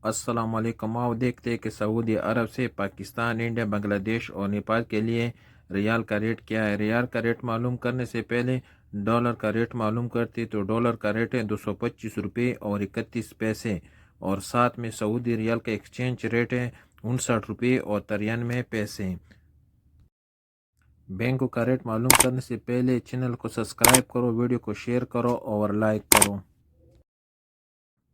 السلام علیکم۔ آپ دیکھتے ہیں کہ سعودی عرب سے پاکستان، انڈیا، بنگلہ دیش اور نیپال کے لیے ریال کا ریٹ کیا ہے۔ ریال کا ریٹ معلوم کرنے سے پہلے ڈالر کا ریٹ معلوم کرتے تو ڈالر کا ریٹ ہے 225 روپے اور 31 پیسے، اور ساتھ میں سعودی ریال کا ایکسچینج ریٹ ہے 59 روپے اور 93 پیسے۔ بینکوں کا ریٹ معلوم کرنے سے پہلے چینل کو سبسکرائب کرو، ویڈیو کو شیئر کرو اور لائک کرو۔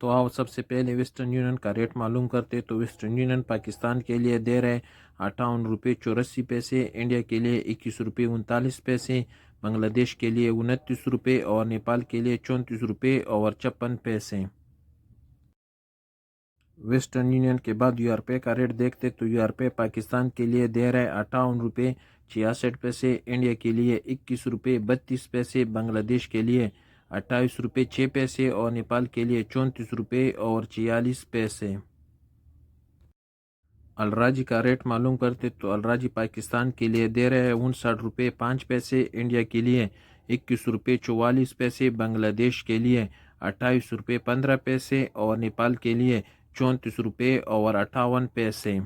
تو آؤ سب سے پہلے ویسٹرن یونین کا ریٹ معلوم کرتے تو ویسٹرن یونین پاکستان کے لیے دے رہے 58 روپے 84 پیسے، انڈیا کے لیے 21 روپے 39 پیسے، بنگلہ دیش کے لیے 29 روپے اور نیپال کے لیے 34 روپے اور 56 پیسے۔ ویسٹرن یونین کے بعد یو آر پے کا ریٹ دیکھتے تو یو آر پے پاکستان کے لیے دے رہے 58 روپے 66 پیسے، انڈیا کے لیے 21 روپے 32 پیسے، بنگلہ دیش کے لیے 28 روپے 6 پیسے اور نیپال کے لیے 34 روپے اور 46 پیسے۔ الراجی کا ریٹ معلوم کرتے تو الراجی پاکستان کے لیے دے رہے 59 روپے 5 پیسے، انڈیا کے لیے 21 روپے 44 پیسے، بنگلہ دیش کے لیے 28 روپے 15 پیسے اور نیپال کے لیے 34 روپے اور 58 پیسے۔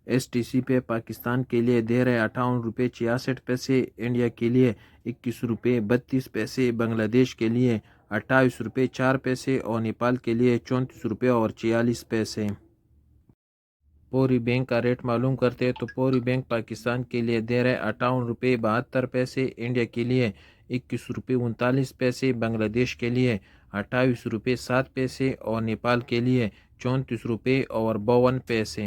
ایس ٹی سی پہ پاکستان کے لیے دے رہے 58 روپے 66 پیسے، انڈیا کے لیے 21 روپے 32 پیسے، بنگلہ دیش کے لیے 28 روپے 4 پیسے اور نیپال کے لیے 34 روپے اور 46 پیسے۔ پوری بینک کا ریٹ معلوم کرتے تو پوری بینک پاکستان کے لیے دے رہے 58 روپے 72 پیسے، انڈیا کے لیے 21 روپے 39 پیسے، بنگلہ دیش کے لیے 28 روپے 7 پیسے اور نیپال کے لیے 34 روپے اور 52 پیسے۔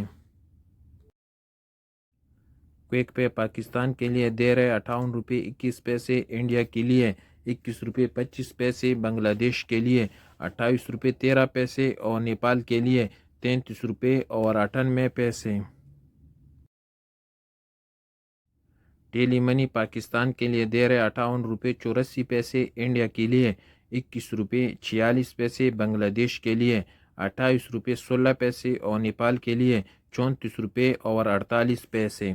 کویک پے پاکستان کے لیے دے رہے 58 روپے 21 پیسے، انڈیا کے لیے 21 روپے 25 پیسے، بنگلہ دیش کے لیے 28 روپے 13 پیسے اور نیپال کے لیے 33 روپے اور 98 پیسے۔ ٹیلی منی پاکستان کے لیے دے رہے 58 روپے 84 پیسے، انڈیا کے لیے 21 روپے 46 پیسے، بنگلہ دیش کے لیے 28 روپے 16 پیسے اور نیپال کے لیے 34 روپے اور 48 پیسے۔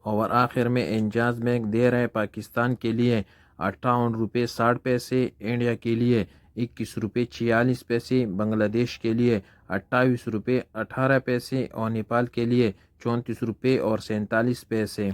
اور آخر میں انجاز بینک دے رہے پاکستان کے لیے 58 روپے 60 پیسے، انڈیا کے لیے 21 روپے 46 پیسے، بنگلہ دیش کے لیے 28 روپے 18 پیسے اور نیپال کے لیے 34 روپے اور 47 پیسے۔